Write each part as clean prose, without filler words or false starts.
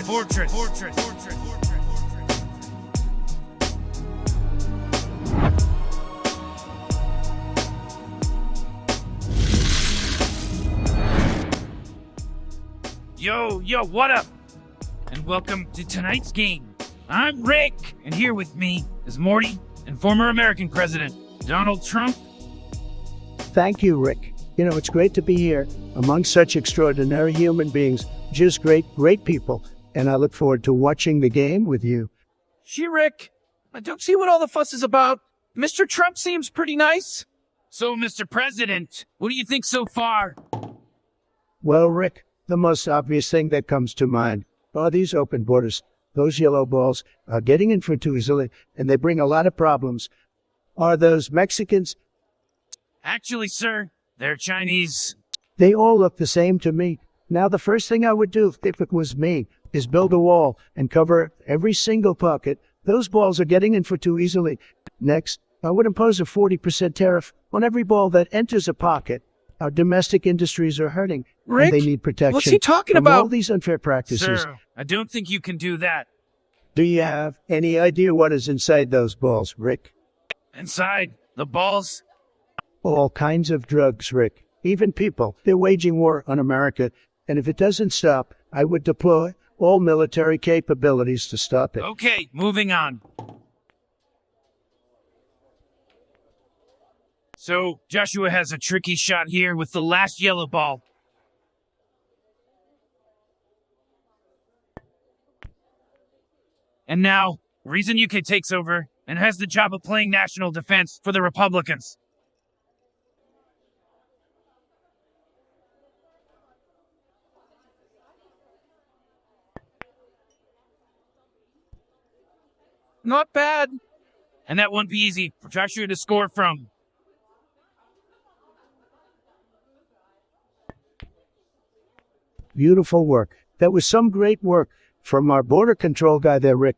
fortress, fortress, fortress, fortress. Yo, what up? And welcome to tonight's game. I'm Rick, and here with me is Morty and former American President Donald Trump. Thank you, Rick. You know, it's great to be here among such extraordinary human beings, just great people, and I look forward to watching the game with you. Gee, Rick, I don't see what all the fuss is about. Mr. Trump seems pretty nice. So, Mr. President, what do you think so far? Well, Rick, the most obvious thing that comes to mind are these open borders. Those yellow balls are getting in for too easily, and they bring a lot of problems. Are those Mexicans? Actually, sir, they're Chinese. They all look the same to me. Now, the first thing I would do if it was me is build a wall and cover every single pocket. Those balls are getting in for too easily. Next, I would impose a 40% tariff on every ball that enters a pocket. Our domestic industries are hurting, Rick, and they need protection. what's he talking from about? all these unfair practices. Sir, I don't think you can do that. Do you have any idea what is inside those balls, Rick? Inside the balls? All kinds of drugs, Rick. Even people. They're waging war on America, and if it doesn't stop, I would deploy all military capabilities to stop it. Okay, moving on. So, Joshua has a tricky shot here with the last yellow ball. And now, Reazon UK takes over and has the job of playing national defense for the Republicans. Not bad. And that won't be easy for Joshua to score from. Beautiful work. That was some great work from our border control guy there, Rick.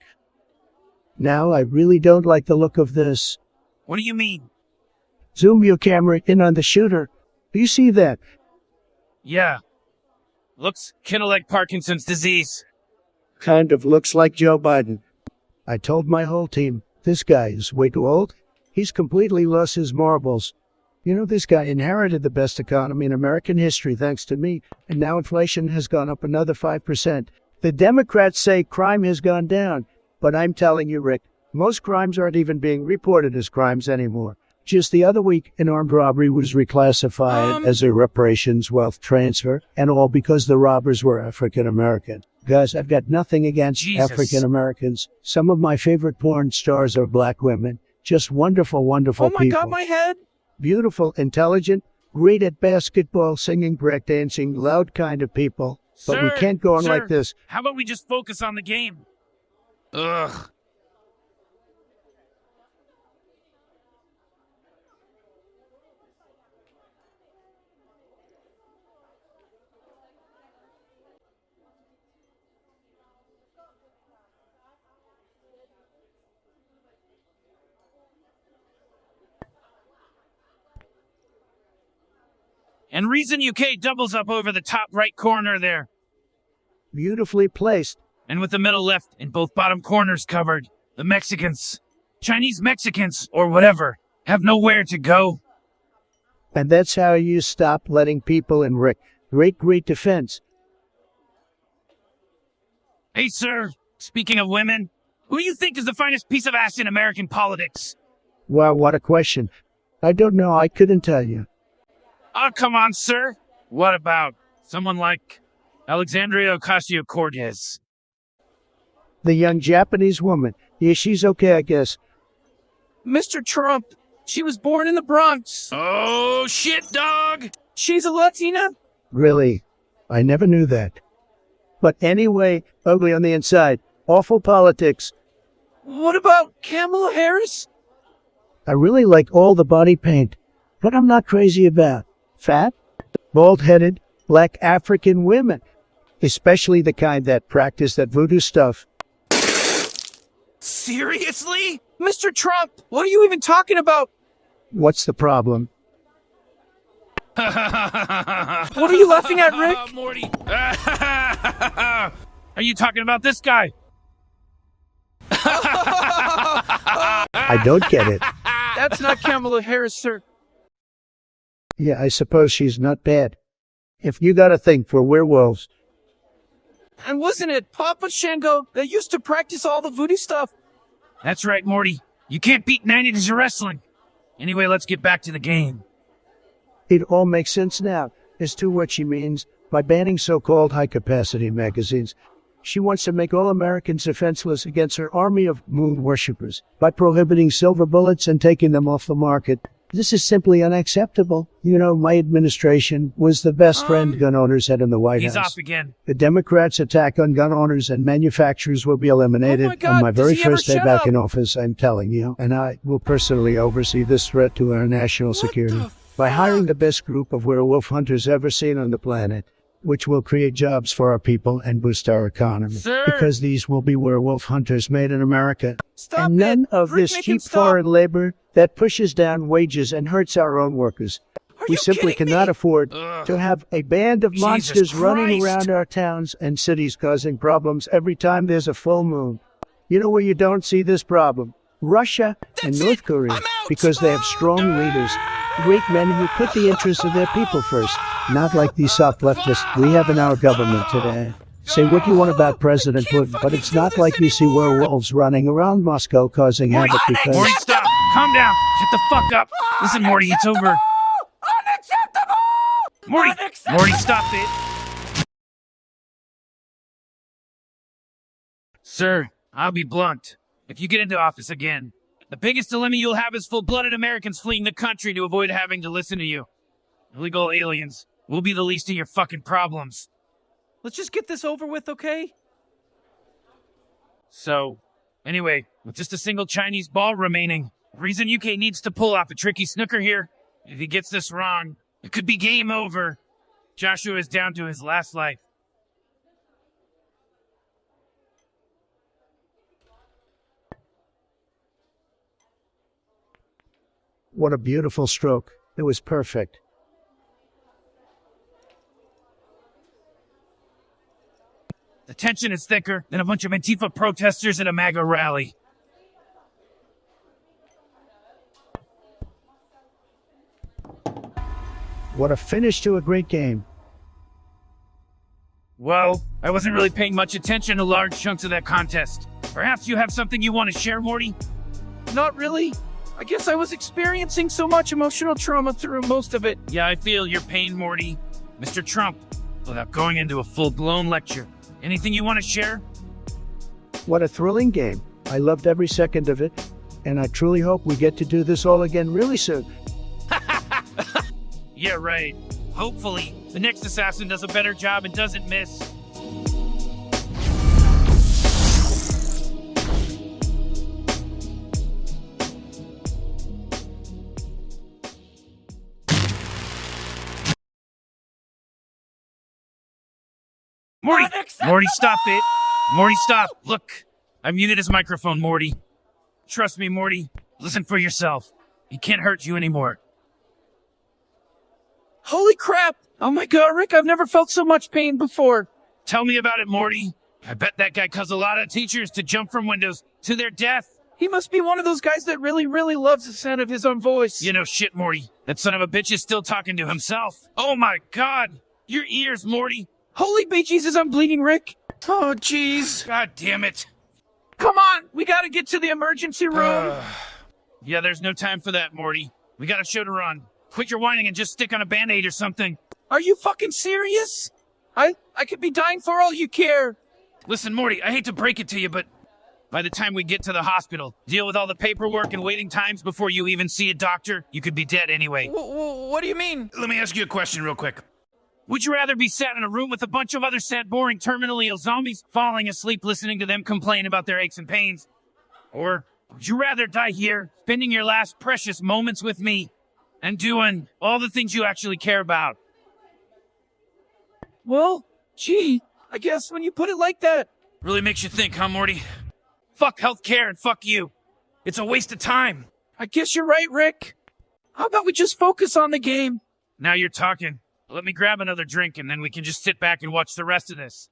Now, I really don't like the look of this. What do you mean? Zoom your camera in on the shooter. Do you see that? Yeah. Looks kinda like Parkinson's disease. Kind of looks like Joe Biden. I told my whole team, this guy is way too old. He's completely lost his marbles. You know, this guy inherited the best economy in American history thanks to me, and now inflation has gone up another 5%. The Democrats say crime has gone down, but I'm telling you, Rick, most crimes aren't even being reported as crimes anymore. Just the other week, an armed robbery was reclassified as a reparations wealth transfer, and all because the robbers were African American. Guys, I've got nothing against African Americans. Some of my favorite porn stars are black women. Just wonderful, wonderful people. Oh my God, my head! Beautiful, intelligent, great at basketball, singing, breakdancing, loud kind of people. But we can't go on like this. How about we just focus on the game? Ugh. And Reazon UK doubles up over the top right corner there. Beautifully placed. And with the middle left and both bottom corners covered, the Mexicans, Chinese Mexicans, or whatever, have nowhere to go. And that's how you stop letting people in, Rick. Great defense. Hey, sir, speaking of women, who do you think is the finest piece of ass in American politics? Wow, what a question. I don't know, I couldn't tell you. Oh, come on, sir. What about someone like Alexandria Ocasio-Cortez? The young Japanese woman. Yeah, she's okay, I guess. Mr. Trump, she was born in the Bronx. Oh, shit, dog. She's a Latina? Really? I never knew that. But anyway, ugly on the inside. Awful politics. What about Kamala Harris? I really like all the body paint, but I'm not crazy about fat, bald-headed, black African women, especially the kind that practice that voodoo stuff. Seriously? Mr. Trump, what are you even talking about? What's the problem? What are you laughing at, Rick? Morty. Are you talking about this guy? I don't get it. That's not Kamala Harris, sir. Yeah, I suppose she's not bad. If you got a thing for werewolves. And wasn't it Papa Shango that used to practice all the voodoo stuff? That's right, Morty. You can't beat 90 days of wrestling. Anyway, let's get back to the game. It all makes sense now as to what she means by banning so-called high-capacity magazines. She wants to make all Americans defenseless against her army of moon worshippers by prohibiting silver bullets and taking them off the market. This is simply unacceptable. You know, my administration was the best friend gun owners had in the White He's House. off again. The Democrats' attack on gun owners and manufacturers will be eliminated. Oh my God, on my does very he ever first day shut back up? in office, I'm telling you, and I will personally oversee this threat to our national security the by hiring the best group of werewolf hunters ever seen on the planet, which will create jobs for our people and boost our economy. Sir. Because these will be werewolf hunters made in America. Stop and none it. of Rick, this make him cheap stop. foreign labor that pushes down wages and hurts our own workers. Are We you simply kidding cannot me? afford Ugh. to have a band of Jesus monsters running Christ. around our towns and cities causing problems every time there's a full moon. You know where you don't see this problem? Russia and That's North it. Korea, I'm out. because they have strong leaders, great men who put the interests of their people first, not like these soft leftists we have in our government today. Say what you want about President Putin, but it's not like you see werewolves running around Moscow causing havoc because... Morty, stop. Calm down. Shut the fuck up. Listen, Morty, it's over. Unacceptable! Morty, Unacceptable! Morty, stop it. Sir, I'll be blunt. If you get into office again, the biggest dilemma you'll have is full-blooded Americans fleeing the country to avoid having to listen to you. Illegal aliens will be the least of your fucking problems. Let's just get this over with, okay? So, anyway, with just a single Chinese ball remaining, Reazon UK needs to pull off a tricky snooker here. If he gets this wrong, it could be game over. Joshua is down to his last life. What a beautiful stroke. It was perfect. The tension is thicker than a bunch of Antifa protesters at a MAGA rally. What a finish to a great game. Well, I wasn't really paying much attention to large chunks of that contest. Perhaps you have something you want to share, Morty? Not really. I guess I was experiencing so much emotional trauma through most of it. Yeah, I feel your pain, Morty. Mr. Trump, without going into a full-blown lecture. Anything you want to share? What a thrilling game. I loved every second of it, and I truly hope we get to do this all again really soon. Yeah, right. Hopefully, the next assassin does a better job and doesn't miss. Morty! Morty, stop it! Morty, stop! Look, I muted his microphone, Morty. Trust me, Morty. Listen for yourself. He can't hurt you anymore. Holy crap! Oh my God, Rick, I've never felt so much pain before. Tell me about it, Morty. I bet that guy caused a lot of teachers to jump from windows to their death. He must be one of those guys that really, really loves the sound of his own voice. You know shit, Morty. That son of a bitch is still talking to himself. Oh my God! Your ears, Morty! Holy bejesus, I'm bleeding, Rick. Oh, jeez. God damn it. Come on, we gotta get to the emergency room. Yeah, there's no time for that, Morty. We got a show to run. Quit your whining and just stick on a Band-Aid or something. Are you fucking serious? I could be dying for all you care. Listen, Morty, I hate to break it to you, but by the time we get to the hospital, deal with all the paperwork and waiting times before you even see a doctor, you could be dead anyway. What do you mean? Let me ask you a question real quick. Would you rather be sat in a room with a bunch of other sad, boring, terminally ill zombies, falling asleep listening to them complain about their aches and pains? Or would you rather die here, spending your last precious moments with me, and doing all the things you actually care about? Well, gee, I guess when you put it like that. Really makes you think, huh, Morty? Fuck healthcare and fuck you. It's a waste of time. I guess you're right, Rick. How about we just focus on the game? Now you're talking. Let me grab another drink and then we can just sit back and watch the rest of this.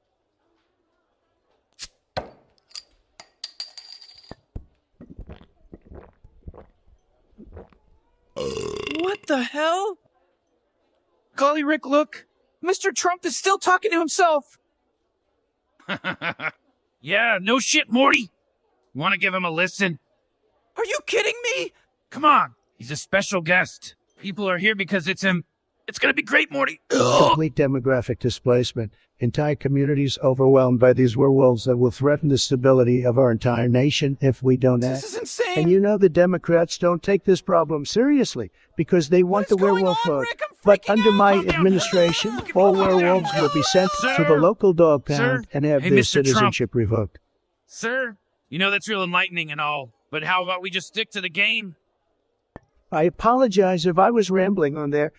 What the hell? Golly, Rick, look. Mr. Trump is still talking to himself. Yeah, no shit, Morty. Want to give him a listen? Are you kidding me? Come on. He's a special guest. People are here because it's him. It's gonna be great, Morty. Complete demographic displacement. Entire communities overwhelmed by these werewolves that will threaten the stability of our entire nation if we don't act. This is insane. And you know the Democrats don't take this problem seriously because they want the werewolf vote. But under my administration, all werewolves will be sent to the local dog pound and have Hey, their Mr. Trump. citizenship revoked. Sir, you know that's real enlightening and all, but how about we just stick to the game? I apologize if I was rambling on there.